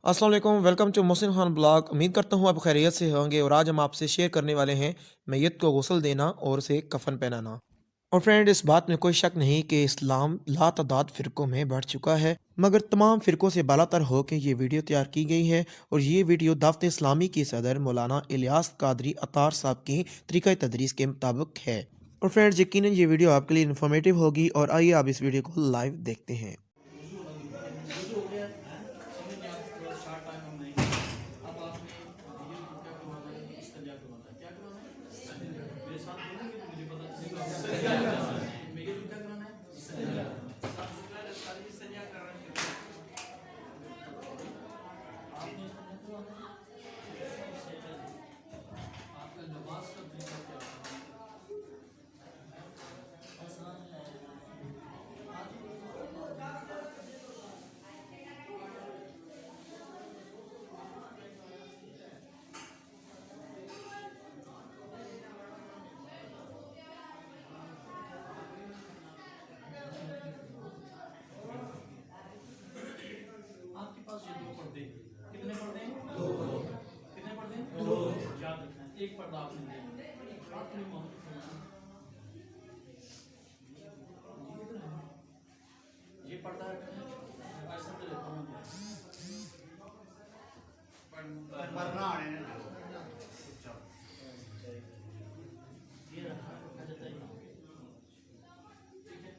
अस्सलाम वालेकुम, welcome to Mohsin Khan blog. उम्मीद करता हूँ आप खैरियत से होंगे और आज हम आपसे शेयर करने वाले हैं मैयत को गुस्ल देना और उसे कफन पहनाना। और फ्रेंड, इस बात में कोई शक नहीं कि इस्लाम लातादाद फ़िरक़ों में बढ़ चुका है, मगर तमाम फ़िरक़ों से बालातर होकर ये वीडियो तैयार की गई है और ये वीडियो दावत इस्लामी की सदर मौलाना इलियास कादरी अतार साहब की तरीक़ा तदरीस के मुताबिक है। और फ्रेंड्स, यकीनन ये वीडियो आपके लिए इन्फॉर्मेटिव होगी और आइए आप इस वीडियो को लाइव देखते हैं। वज़ू हो गया है, समझ में आप थोड़ा शार्ट टाइम हम नहीं। अब आपने ये क्या करवाना है, इस्तिंजा करवाना है। क्या करवाना है? इस्तिंजा। मेरे साथ बोलेंगे तो मुझे पता चलेगा इस्तिंजा करवाना है। मैं ये क्या कराना है? इस्तिंजा। सबसे पहले सारी इस्तिंजा करना है। आपने इस्तिंजा करवाना है। सबसे पहले आपका नमाज का तरीका क्या है? आसान है। आपके पास ये दो पर्दे हैं। कितने पर्दे हैं? दो। कितने पर्दे हैं? दो। याद रखना है, एक पर्दा आपने लिया। आपने मोहम्मद ये पर्दा रखना है। ऐसा तो लेता हूँ ये रखा जाता है। ठीक है,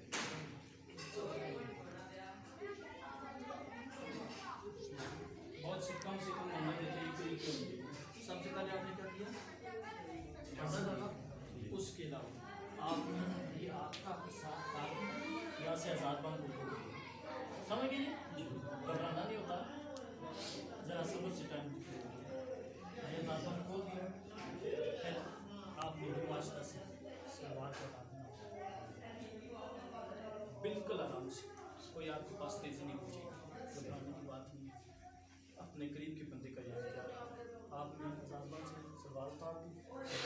बहुत से कम होना चाहिए। सबसे पहले आपने क्या किया? पर्दा डाला। उसके अलावा आपने ये आपका हिस्सा यहाँ से आज़ाद बंद हो गया। समझ गए? घबराना नहीं होता, ज़रा समझ से टाइम ये आज़ाद बंद खोल दिया। फिर आपने वास्ता से सलवार को हटा देना, बिल्कुल आराम से। कोई आपके पास तेज़ी नहीं होनी चाहिए, घबराने की बात नहीं है। अपने करीब के बंदे का याद किया आपने आज़ाद से सलवार उतार दी।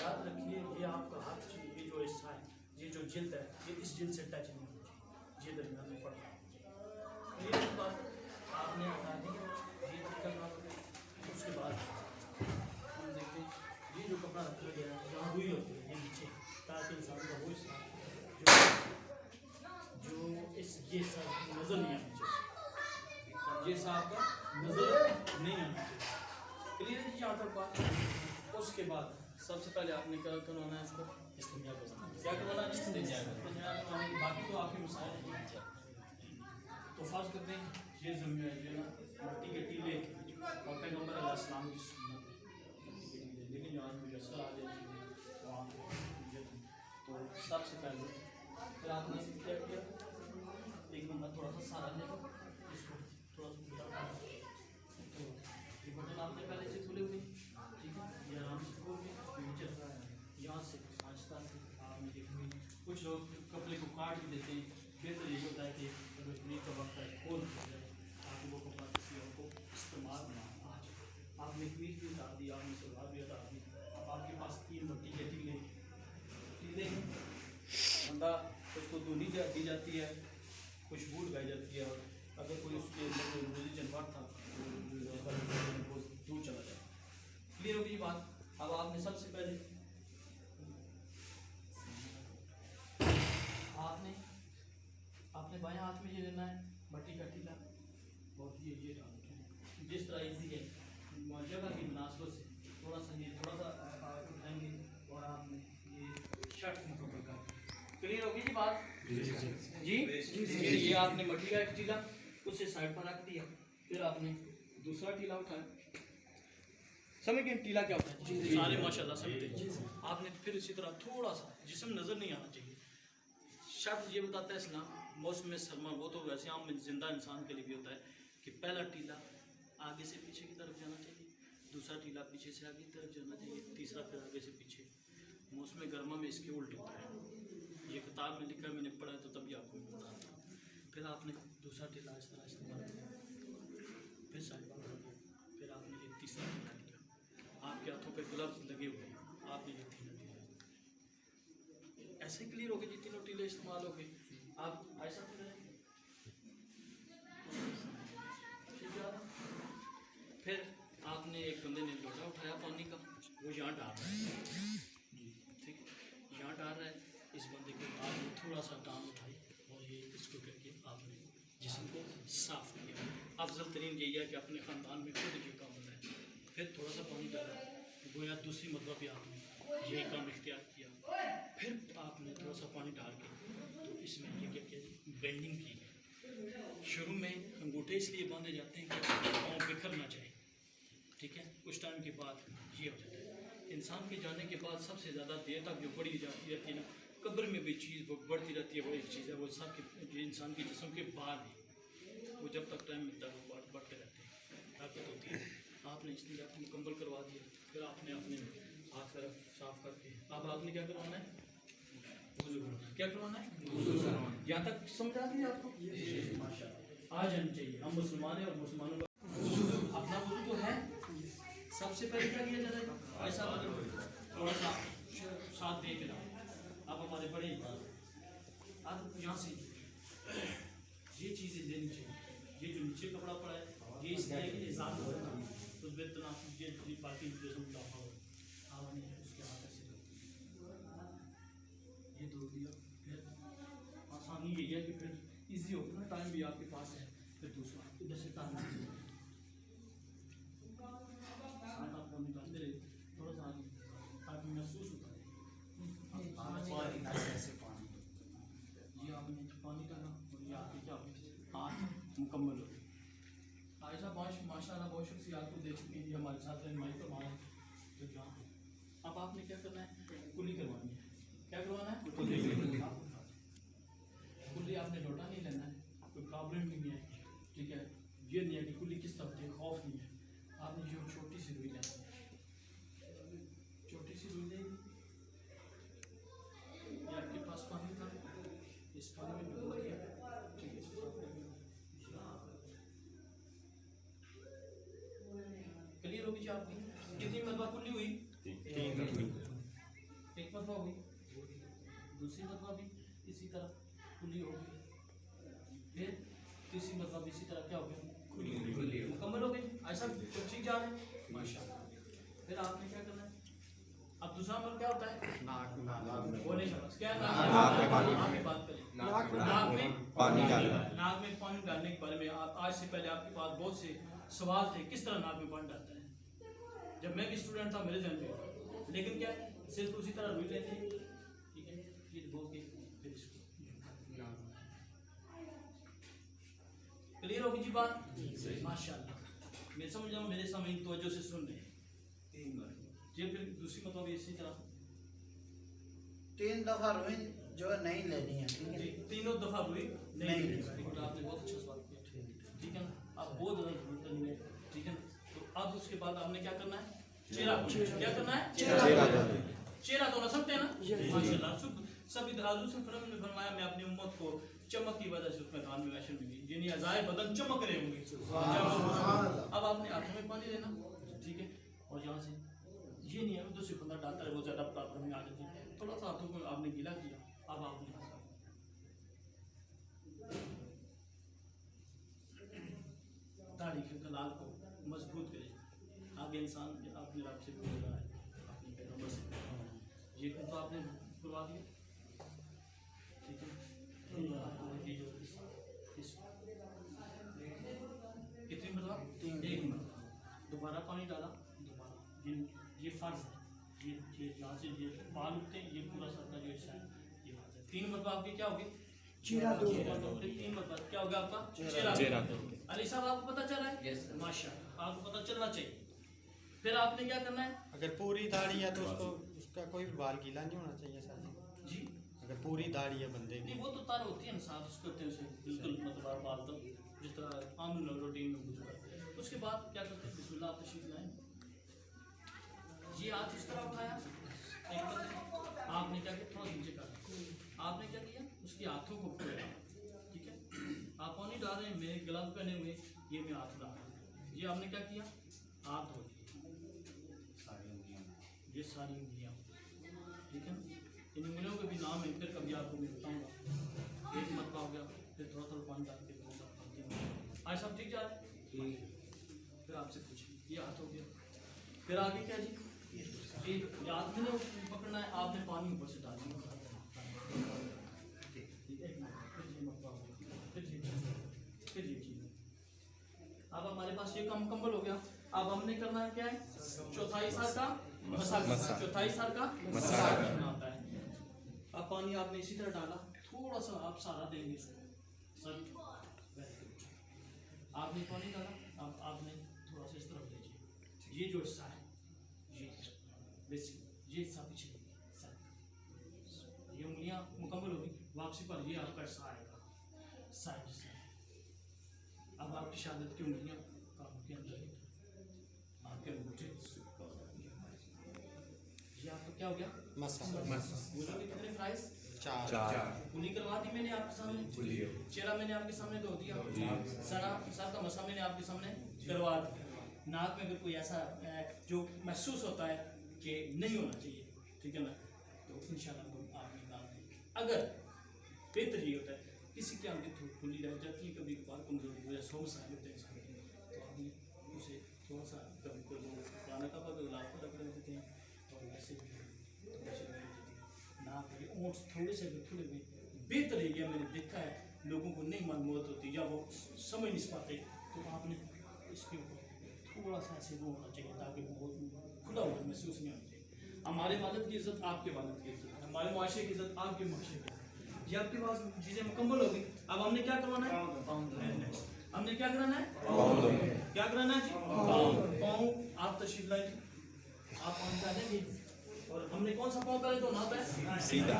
याद रखिए, ये आपका हाथ, ये जो हिस्सा है, ये जो जिल्द है, ये इस जिल्द से टच नहीं होनी चाहिए, ये दरमियान में पड़ना होना चाहिए। ये बात आपने हटा दी, ये निकल रहा है। उसके बाद हम देखते हैं ये जो कपड़ा रखा गया है, जहाँ हुई होती है ये नीचे, ताकि इंसान का वो हिस्सा जो इस ये हिस्सा नज़र नहीं आना चाहिए, ये हिस्सा आपका नज़र नहीं आना चाहिए। क्लियर है जी यहाँ तक बात? उसके बाद सबसे पहले आपने क्या करवाना है? इसको इस्तिंजा करवाना है। क्या करवाना है? इस्तिंजा करवाना है। बाकी तो आपके मसाइल हैं। तो फर्ज करते हैं ये ज़मीन है, ये ना मट्टी के टीले और पैगम्बर अलैहिस्सलाम की सुन्नत है, लेकिन यहाँ मुयस्सर आ जाती है वहाँ तो सबसे पहले फिर आपने क्या किया? एक नंबर थोड़ा सा सारा लेगा, इसको थोड़ा सा तो ये बटन आपने पहले से खुले हुए, ठीक है, ये आराम से खोल के नीचे रखा है। यहाँ से आहिस्ता से आपने देखिए, कुछ लोग कपड़े को काट भी देते हैं। बेहतर ये होता है कि अगर नहीं का वक्त है खोल हो जाए, ताकि वो कपड़ा किसी और को इस्तेमाल ना आ जाए। आपने कमीज भी हटा दी, आपने सलवार भी हटा दी। अब आपके पास 3 मट्टी के टीले बंदा उसको धुनी दी जाती है, खुशबू लगाई जाती है, और अगर कोई उसके अंदर कोई रोजी जानवर था वो दूर चला जाए। क्लियर होगी बात? अब आपने सबसे पहले आपने अपने बाएं हाथ में ये लेना है मट्टी का टीला, बहुत ये जिस तरह इजी है जगह की मुनासबत से थोड़ा सा उठाएंगे और आपने ये शर्ट मुकम्मल कर। क्लियर होगी जी बात? जी ये आपने मट्टी का एक टीला उसे साइड पर रख दिया। फिर आपने दूसरा टीला उठाया। समझ गए टीला क्या होता है? सारे माशाल्लाह समझते हैं। आपने फिर इसी तरह थोड़ा सा, जिस्म नज़र नहीं आना चाहिए। शर्त ये बताता है इस्लाम, मौसम सरमा वो तो वैसे आम जिंदा इंसान के लिए भी होता है कि पहला टीला आगे से पीछे की तरफ जाना चाहिए, दूसरा टीला पीछे से आगे की तरफ जाना चाहिए, तीसरा फिर आगे से पीछे। मौसम गर्मा में इसके उल्टे होता है। ये किताब में लिखा है, मैंने पढ़ा है तो तभी आपको मैं बता रहा हूँ। फिर आपने दूसरा टीला इस तरह इस्तेमाल किया, फिर साइड पर कर दिया, फिर आपने ये तीसरा टीला लिया। आपके हाथों पे ग्लव्स लगे हुए हैं, आपने ये तीनों टीले ऐसे क्लियर हो गए जी, तीनों टीले इस्तेमाल हो गए। आप ऐसा फिर यहाँ डाल रहा है जी, ठीक है, यहाँ डाल रहा है। इस बंदे के बाद में थोड़ा सा टांग उठाई और ये इसको करके आपने जिस्म को साफ किया। अफजल तरीन यही है कि अपने ख़ानदान में खुद ये काम होना है। फिर थोड़ा सा पानी डाला, गोया दूसरी मरतबा भी आपने यही काम इख्तियार किया। फिर आपने थोड़ा सा पानी डाल के तो इसमें ये क्या किया, बेंडिंग की। शुरू में अंगूठे इसलिए बांधे जाते हैं कि पाँव बिखर ना जाए, ठीक है। कुछ टाइम के बाद ये हो जाता है। इंसान के जाने के बाद सबसे ज़्यादा देर तक जो बढ़ी जाती रहती है ना, कब्र में भी चीज़ वो बढ़ती रहती है। वो एक चीज़ है, वो सब के इंसान के जिस्म के बाल है, वो जब तक टाइम मिलता है वो बढ़ते रहते हैं, ताकत होती है। आपने इसलिए मुकम्मल करवा दिया। फिर आपने अपने हाथ तरफ साफ करके अब आपने क्या करवाना है, क्या करवाना है, यहाँ तक समझ आ गई आपको? माशाअल्लाह, आ जानी चाहिए। हम मुसलमान हैं और मुसलमानों का अपना वजू तो है। सबसे पहले क्या किया जाता है, ऐसा थोड़ा सा साथ दे के आप हमारे बड़े आप यहाँ से ये चीज़ें लेनी चाहिए। ये जो नीचे कपड़ा पड़ा है ये इसलिए कि निज़ाम होगा, उस बेतना ये बाकी जो सब लाफा हो आपने उसके हाथ से ये धो दिया। फिर आसानी यही है कि फिर इजी होगा ना, टाइम भी आपके पास है। फिर दूसरा इधर से टाइम साथ आपको निकाल दे थोड़ा सा आगे ताकि महसूस होता है ये आपने पानी डाला और ये आपके क्या हाथ मुकम्मल हो गए। आयशा माशाल्लाह बहुत शुक्रिया आपको देख चुके हैं, हमारे साथ रहनुमाई करवाना है। तो यहाँ अब आपने क्या करना है, कुली करवानी है। क्या करवाना है, कुली आपने लोटा नहीं लेना है, कोई प्रॉब्लम भी नहीं है, ठीक है। ये नहीं है कि कुली किस तरफ से खौफ नहीं है। आपने जो छोटी सी रुई लेनी है, छोटी सी रुई लेनी, ये आपके पास पानी था, इस पानी में डुबो दिया, ठीक है। क्लियर होगी जी आपकी? कितनी मरतबा कुल्ली हुई? एक मरतबा हुई, दूसरी मरतबा भी इसी तरह कुल्ली होगी, फिर तीसरी मरतबा भी इसी तरह क्या हो गया, कुल्ली मुकम्मल हो गई। ऐसा ठीक जा रहा है माशाल्लाह। फिर आपने क्या करना है, अब दूसरा नंबर क्या होता है, बोले शब्द क्या, नाक में पानी डालना। नाक में पानी डालने के बारे में आप आज से पहले आपके पास बहुत से सवाल थे, किस तरह नाक में पानी डालता है। जब मैं भी स्टूडेंट था मेरे जहन में, लेकिन क्या सिर्फ उसी तरह रुई लेते हैं, ठीक है, ये बोल के फिर इसको क्लियर होगी जी बात माशाल्लाह। मैं समझ रहा हूँ मेरे सामने तवज्जो से सुन रहे हैं। ये फिर दूसरी मतलब इसी तरह 3 दफा रुई जो है नहीं लेनी है, ठीक है। तीनों दफा रुई नहीं लेनी है। आपने बहुत अच्छा सवाल किया, ठीक है ना। आप बहुत ज़्यादा जरूरत नहीं है, ठीक है ना। तो अब उसके बाद आपने क्या करना है, चेहरा क्या करना है, चेहरा धोना, समझते हैं ना माशाल्लाह। सब इधर से फरमाया मैं अपनी उम्मत को चमक की वजह से उसमें कान में वैशन में यानी अज़ाए बदन चमक रहे होंगे। अब आपने हाथों में पानी लेना, ठीक है, और यहाँ से ये नहीं है दूसरी बंदा डालता है वो ज़्यादा प्रॉब्लम में आ जाती है। थोड़ा सा हाथों को आपने गीला किया, अब आपने दाढ़ी के कलाल को मजबूत करें। आगे इंसान अपने रब से बोल रहा है, अपने पैगंबर से, ये तो आपने करवा दिया, ठीक है। ये जो कितनी मतलब 1 मिनट दोबारा पानी डाला, दोबारा ये फर्ज है, ये यहाँ से ये बाल उठते हैं, ये पूरा सबका जो हिस्सा है ये फर्ज है। 3 मतलब आपके क्या होगी, चेहरा दो, 3 मतलब क्या होगा आपका चेहरा। अली साहब आपको पता चल रहा है माशाल्लाह, आपको पता चलना चाहिए। फिर आपने क्या करना है, अगर पूरी दाढ़ी है तो उसका कोई भी बाल गीला नहीं होना चाहिए सर जी अगर पूरी दाढ़ी है बंदे की। नहीं वो तो तार होती है ना, साफ करते हैं उसे बिल्कुल मतलब बाल तो जिस तरह आम रूटीन में गुजरा। उसके बाद क्या करते हैं, बिस्मिल्लाह आप तशरीफ लाएं, ये हाथ इस तरह उठाया, एक बार आपने क्या किया, थोड़ा नीचे कर, आपने क्या किया उसके हाथों को पकड़ा, ठीक है। आप पानी डाल रहे हैं, मेरे ग्लव पहने हुए, ये मैं हाथ डाल रहा हूँ, ये आपने क्या किया, हाथ धो दिए, ये सारी उंगलियाँ, ठीक है। इन उंगलियों के भी नाम है, फिर कभी आपको मैं बताऊँगा। एक मरतबा हो गया, फिर थोड़ा थोड़ा पानी डाल के आज सब ठीक जा रहा है। फिर आपसे पूछिए, ये हाथ हो गया, फिर आगे क्या जी, जी याद में पकड़ना है आपने, पानी ऊपर से डालना है। फिर ये चीज़ अब हमारे पास ये कम कंबल हो गया। अब हमने करना है क्या है, चौथाई सार का मसाला, चौथाई सार का मसाला करना होता है। अब पानी आपने इसी तरह डाला, थोड़ा सा आप सारा देंगे इसको सर, आपने पानी डाला, अब आपने थोड़ा सा इस तरफ लीजिए, ये जो हिस्सा है ये बेसिक, ये हिस्सा पीछे ये उंगलियां मुकम्मल होगी, वापसी पर ये आपका हिस्सा आएगा साइड से। अब आपकी शहादत की उंगलियां काबू के अंदर, आपके अंगूठे, ये आपका क्या हो गया मसाला। कितने फ्राइज, चार। पुली करवा दी मैंने आपके सामने, चेहरा मैंने आपके सामने धो दिया, सर का मसा मैंने आपके सामने करवा दिया। नाक में अगर कोई ऐसा जो महसूस होता है कि नहीं होना चाहिए, ठीक है ना, तो इंशाल्लाह आप निकाल देंगे। अगर बेहतर ये होता है किसी की आंखें खुली रह जाती है, कभी कभार कमजोरी हो या सो मसाइल होते हैं इंसान के, तो आदमी उसे थोड़ा सा कभी को पुराना का लाभ रख देते हैं, और वैसे भी नाक के ओंठ थोड़े से खुले हुए बेहतर है। गया मैंने देखा है लोगों को नहीं मालूम होती या वो समझ नहीं पाते, तो आपने इसके ऊपर थोड़ा सा ऐसे वो होना चाहिए ताकि बहुत खुला हुआ महसूस नहीं होना चाहिए। हमारे वालिद की इज्जत आपके वालिद की इज्जत, हमारे मुआशरे की इज्जत आपके मुआशरे की इज्जत। ये आपके पास चीज़ें मुकम्मल हो गई। अब हमने क्या करवाना है, हमने क्या कराना है, क्या कराना है जी, पाँव आप तशरीफ लाए, आप पाँव निकाल देंगे, और हमने कौन सा पाँव पहले धोना होता है, सीधा।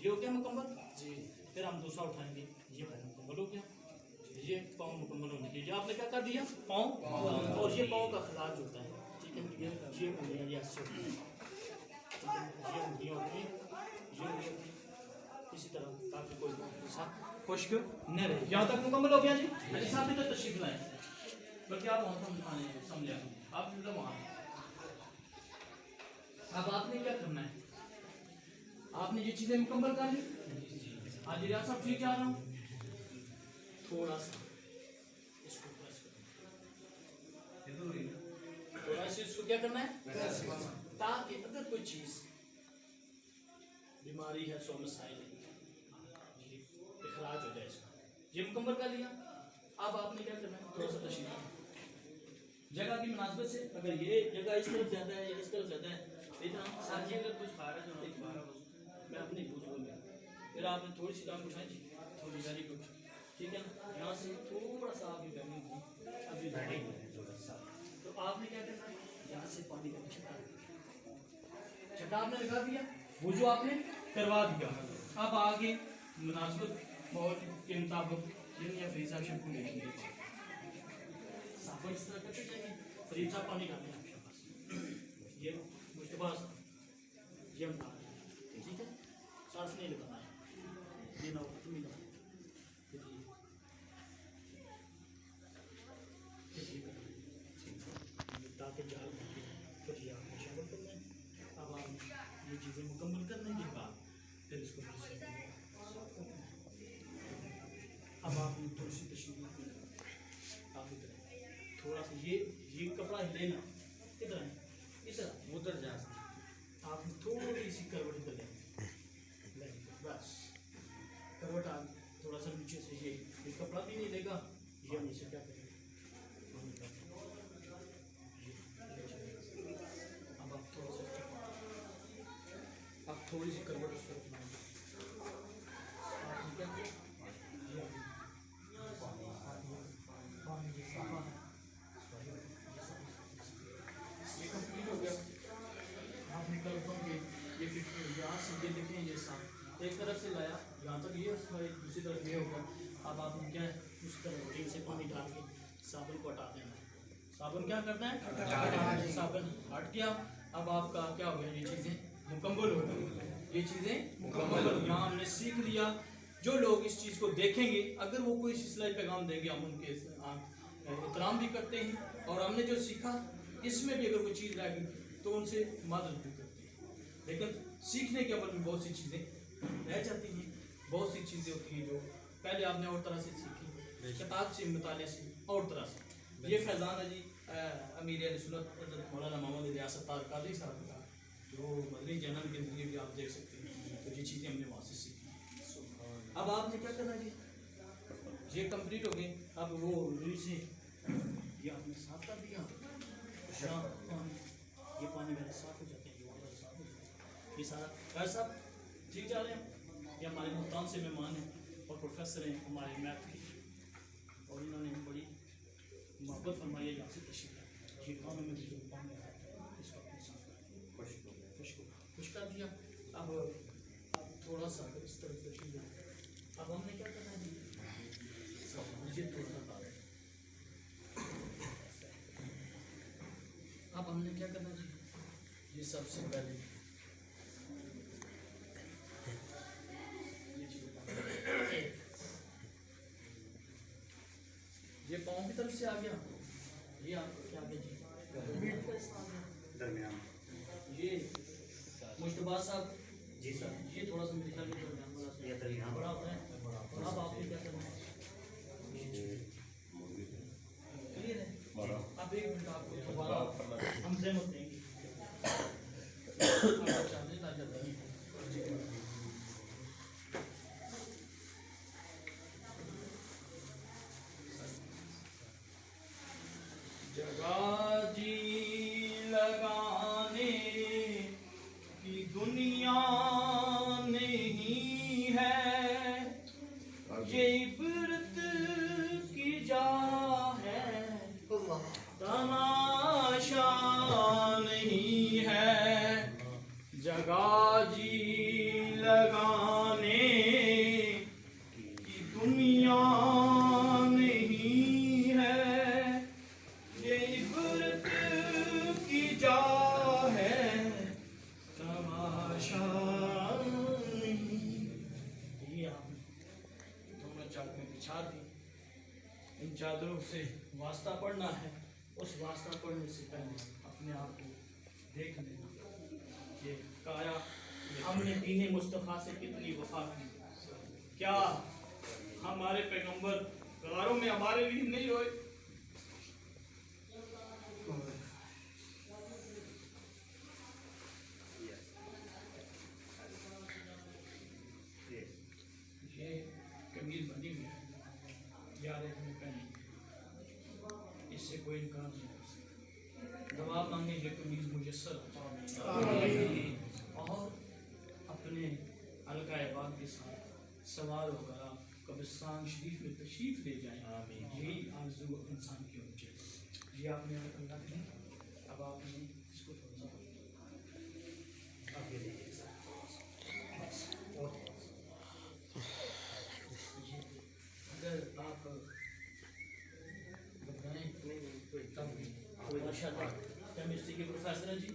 ये हो गया मुकम्मल जी। फिर हम दूसरा उठाएंगे, ये पाँव मुकम्मल हो गया, ये पाँव मुकम्मल होने के लिए आपने क्या कर दिया, पाँव, और ये पाँव का खिलाज होता है, ठीक है, ये उंगलियाँ ये ऐसे होती हैं, ये उंगलियाँ होती हैं, ये उंगलियाँ होती हैं इसी तरह, ताकि कोई खुश्क न रहे। यहाँ तक मुकम्मल हो गया जी। अली साहब भी तो तशरीफ लाए, बल्कि आप वहाँ समझे आप वहाँ। अब आपने क्या करना है, आपने ये चीज़ें मुकम्मल कर ली। आज रियाज साहब ठीक जा रहा हूँ, थोड़ा सा इसको प्रेस करना, थोड़ा सा इसको क्या करना है, ताकि अगर कोई चीज़ बीमारी है, सो मसाइल है, इखराज हो जाए इसका। ये मुकम्मल कर लिया। अब आपने क्या करना है, थोड़ा सा तशरीफ जगह की मुनासबत से, अगर ये जगह इस तरफ ज़्यादा है या इस तरफ ज़्यादा है, इतना साझी अगर कुछ खारज होना मैं अपनी पूछ लूँगा, फिर आपने थोड़ी सी टांग उठाई, थोड़ी वेरी गुड, ठीक है ना, यहाँ से थोड़ा सा आपकी बैटिंग की, अभी बैटिंग तो आपने क्या करना है, यहाँ से पानी का छटा आपने लगा दिया, वुज़ू आपने करवा दिया। अब आगे मुनासबत बहुत के मुताबिक ये फरीद साहब शैम्पू लेंगे, साबुन इस तरह करते जाएंगे, फरीद साहब पानी डालें आपके पास, ये उसके पास ये हम डाल देंगे, ठीक है, सांस नहीं लगाना है, ये ना तुम ही लगाओ, ताकि जाल फिर ये आपने शामिल करना है। अब आप ये चीज़ें मुकम्मल करने के बाद फिर इसको अब आप थोड़ी सी तशरीफ आप इधर थोड़ा सा ये कपड़ा लेना, किधर है, इस तरह उधर जा, आप थोड़ी सी करवट इधर लें, बस करवट आ, थोड़ा सा नीचे से ये कपड़ा भी नहीं लेगा, ये हम इसे क्या करेंगे, अब आप थोड़ा सा आप थोड़ी सी करवट उसको एक तरफ से लाया यहाँ तक ये, दूसरी तरफ ये होगा। अब आपने क्या है, उस तरफ रोटी से पानी डाल के साबुन को हटा देना है। साबुन क्या करना है, साबुन हट गया। अब आपका क्या हो गया, ये चीज़ें मुकम्मल हो गई, ये चीज़ें मुकम्मल हो गई। यहाँ हमने सीख लिया, जो लोग इस चीज़ को देखेंगे, अगर वो कोई सिलसिला पैगाम देंगे, हम उनके एहतराम भी करते हैं, और हमने जो सीखा इसमें भी अगर कोई चीज़ रह गई तो उनसे मदद भी करते हैं। लेकिन सीखने के अमल में बहुत सी चीज़ें रह जाती हैं, बहुत सी चीज़ें होती हैं जो पहले आपने और तरह से सीखी, किताब से, मुताले से और तरह से। ये फैज़ान है जी, अमीर अहले सुन्नत हज़रत मौलाना मोहम्मद इलियास अत्तार कादरी साहब का, जो मदनी जन्म के ज़रिए भी आप देख सकते हैं। तो ये चीज़ें हमने वहाँ से सीखी। अब आपने क्या करना जी, ये कंप्लीट हो गई। अब वो रुई से ये आपने साफ कर दिया, ये पानी मेरा साफ हो जाता है, ये वाटर साफ हो जाता है। ये सारा भाई साहब ठीक जा रहे हैं। ये हमारे मुल्तान से मेहमान हैं और प्रोफेसर हैं हमारे मैथ के, और इन्होंने बड़ी मोहब्बत फरमाई है यहाँ से तशरीफ लाए। ये कानों में भी जो पानी आता है इसको अपने साफ कर खुश कर दिया। अब थोड़ा सा इस तरफ तशरीफ लाए। अब हमने क्या करना है जी, ये थोड़ा सा डाल। अब हमने क्या करना जी, ये सबसे पहले ये पाँव की तरफ से आ गया, ये आपको क्या आ गया जी, पेट का हिस्सा आ गया दरमियान। ये मुश्तबा साहब जी सर। ये थोड़ा सा मेरे ख्याल में दरमियान वाला सा ये दरमियान बड़ा होता है। अब आपने क्या करना है, क्लियर है। अब एक मिनट आपको दोबारा हम सहमत देंगे। चांदनी ला जाता है। जगह जी लगाने की दुनिया नहीं है, ये इबरत की जा है, तमाशा नहीं है। जगह जी लगाने की दुनिया नहीं है, ये इबरत की जा है, तमाशा नहीं। ये आपने दोनों चादरें बिछा दी। इन चादरों से वास्ता पढ़ना है। उस वास्ता पढ़ने से पहले अपने आप को देख लेना कि काया हमने दीन मुस्तफ़ा से कितनी वफा की। क्या हमारे पैगंबर गारों में हमारे लिए नहीं रोए? ये कमीज बनी हुई है, याद रखने पहनी, इससे कोई इनकार नहीं कर सकता। दवा मांगे ये कमीज मुयस्सर और अपने हल्का इबाद के साथ सवार होकर आप कब्रिस्तान शरीफ में तशरीफ ले जाएं। यही आरज़ू इंसान की होनी चाहिए। ये आपने अल्लाह की, अब आपने इसको थोड़ा सा आगे ले जाइए सर, बस और ये अगर आप बताएं तब माशाल्लाह केमिस्ट्री के प्रोफेसर हैं जी।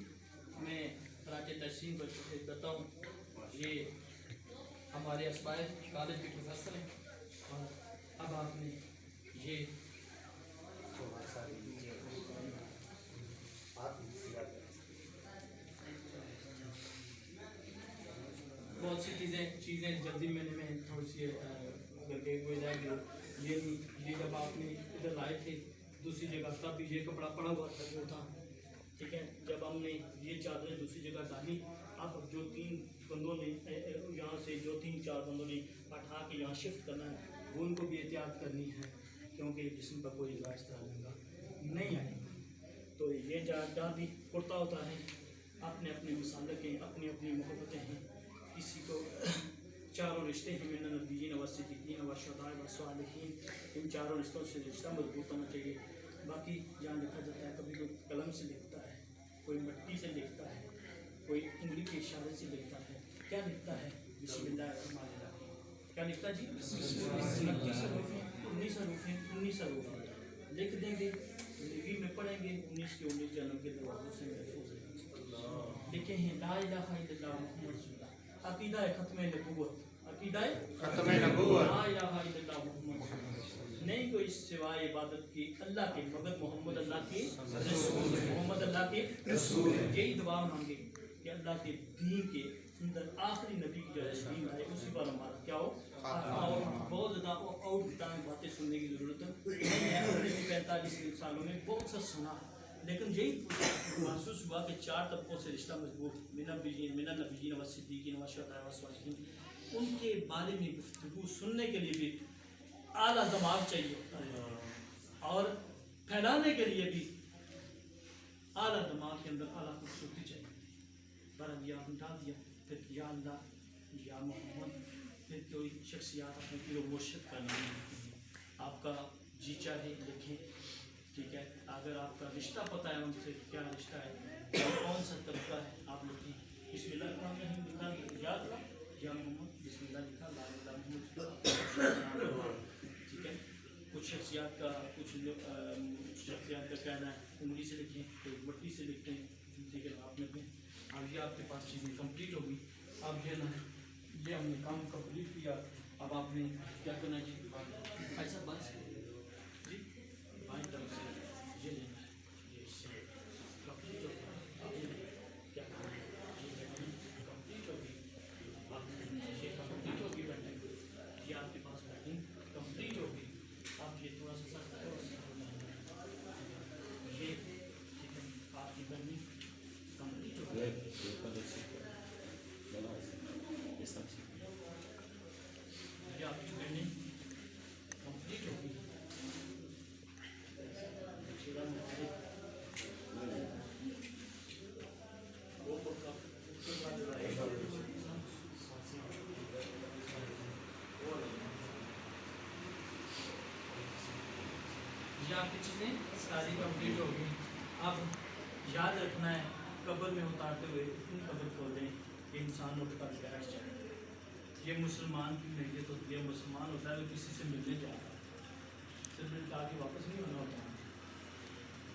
मैं कराची तहसीन पर तशरीफ करता हूँ। ये हमारे अस्पायर कॉलेज के प्रोफेसर हैं। और अब आपने ये थोड़ा सा लीजिए, आप सीधा करें। बहुत सी चीज़ें जल्दी में थोड़ी सी करके कोई रह गया। ये जब आपने इधर लाए थे दूसरी जगह, तब भी ये कपड़ा पड़ा हुआ था जो था, ठीक है। जब हमने ये चादरें दूसरी जगह डाली, अब जो 3 बंदों ने यहाँ से जो 3-4 बंदों ने उठा के यहाँ शिफ्ट करना है, वो उनको भी एहतियात करनी है क्योंकि जिस्म पर कोई इलाज डालेगा नहीं आएगा। तो ये जाती कुर्ता होता है, अपने अपने मसालकें, अपनी अपनी मोहब्बतें हैं। किसी को चारों रिश्ते हैं, मिन नबीयीन व सिद्दीकीन व शुहदाए व सालिहीन, इन चारों रिश्तों से रिश्ता मजबूत होना चाहिए। बाकी जहाँ लिखा जाता है, कभी कोई कलम से लिखता है, कोई मिट्टी से लिखता है, कोई उंगली के इशारे से लिखता है। क्या लिखता है? बिस्मिल्लाहिर्रहमानिर्रहीम। क्या लिखता है जी? 19 हरूफ लिख देंगे, लिपि में पढ़ेंगे, 19 के 19 जन्म के दरवाजों से महफूज है। लिखे हैं ला इलाहा इल्लल्लाह मुहम्मद रसूलुल्लाह, अकीदा खत्म नबूवत, अकीदा खत्म नबूवत, ला इलाहा इल्लल्लाह मुहम्मद रसूलुल्लाह, नहीं कोई सिवाय इबादत की अल्लाह के, मगर मोहम्मद अल्लाह के रसूल, मोहम्मद अल्लाह के रसूल। यही दुआ मांगे कि अल्लाह के दीन के اندر آخری نبی کی جو ہے دین آئے اسی پر ہمارا کیا ہو اور بہت زیادہ آؤٹ ٹائم باتیں سننے کی ضرورت ہے 45 سالوں میں بہت سا سنا لیکن یہی محسوس ہوا کہ 4 طبقوں سے رشتہ مضبوط من النبیین والصدیقین والشہداء والصالحین ان کے بارے میں گفتگو سننے کے لیے بھی اعلیٰ دماغ چاہیے ہوتا ہے اور پھیلانے کے لیے بھی اعلیٰ دماغ کے اندر اعلیٰ خوبصورتی چاہیے برہم یہ آپ نے ڈال دیا پھر یا اللہ یا محمد پھر کوئی شخصیات اپنے پیر و مرشد کا نام لکھتے ہیں آپ کا جی چاہے لکھیں ٹھیک ہے اگر آپ کا رشتہ پتہ ہے ان سے کیا رشتہ ہے کون سا طبقہ ہے آپ لکھیں بسم اللہ الرحمن الرحیم لکھا یاد رہا یا محمد بسم اللہ لکھا لا الہ الا محمد ٹھیک ہے کچھ شخصیات کا کہنا ہے انگلی سے لکھیں کوئی مٹی سے لکھتے ہیں ٹھیک ہے آپ لکھیں اب یہ آپ کے پاس چیزیں کمپلیٹ ہوگی اب یہ نا یہ ہم نے کام کمپلیٹ کیا اب آپ نے کیا کرنا ہے جی ایسا بات جی بائیں طرف سے یہ لینا ہے یہ اس سے کمپلیٹ ہو گیا اب یہ کیا کرنا ہے یہ بیٹھنگ کمپلیٹ ہوگی اب یہ کمپلیٹ ہوگی بیٹھنگ یہ آپ کے پاس بیٹھنگ کمپلیٹ ہوگی اب یہ تھوڑا سا سخت ہے یہ ٹھیک ہے آپ کی بیٹھنگ کمپلیٹ ہوگی یہ آپ کی بیٹھنگ کمپلیٹ ہوگی یہ آپ کی چیزیں ساری کمپلیٹ ہوگی اب یاد رکھنا ہے قبر میں اتارتے ہوئے اتنی قبر کھول دیں کہ انسان اٹھ کر بیٹھ جائے یہ مسلمان کی میت ہوتی ہے مسلمان ہوتا ہے وہ کسی سے ملنے جاتا ہے صرف مل کے آگے واپس نہیں ہونا ہوتا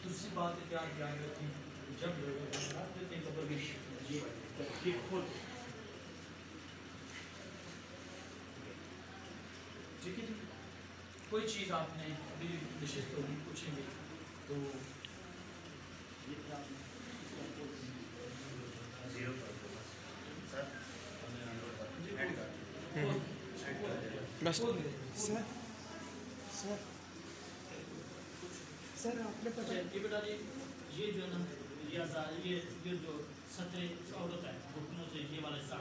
دوسری بات ہے کہ آپ یاد رکھیں جب لوگ رات دیتے ہیں قبر میں یہ خود ٹھیک ہے جی کوئی چیز آپ نے ابھی نشست ہوگی پوچھیں گے تو یہ کیا آپ نے بس سر آپ نے پتا یہ بیٹا جی یہ جو ہے نا یہ جو سطح عورت ہے گھٹنوں سے یہ والا حصہ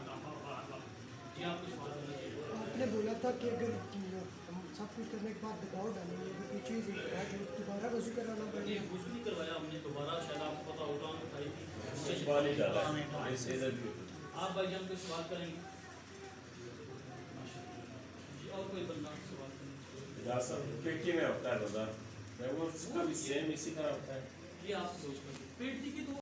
یہ آپ کچھ بات کرنا چاہیے آپ نے بولا تھا کہ اگر سب کچھ کرنے کے بعد دباؤ ڈالیں گے تو کوئی چیز دوبارہ وضو کرانا پڑے یہ کچھ نہیں کروایا ہم نے دوبارہ شاید آپ کو پتا ہوگا اٹھائی تھی آپ بھائی جان کوئی سوال کریں گے جی اور کوئی بندہ سوال کریں پیٹی میں ہوتا ہے بندہ اس کا بھی سیم اسی طرح ہوتا ہے یہ آپ سوچ کر پیٹ کی تو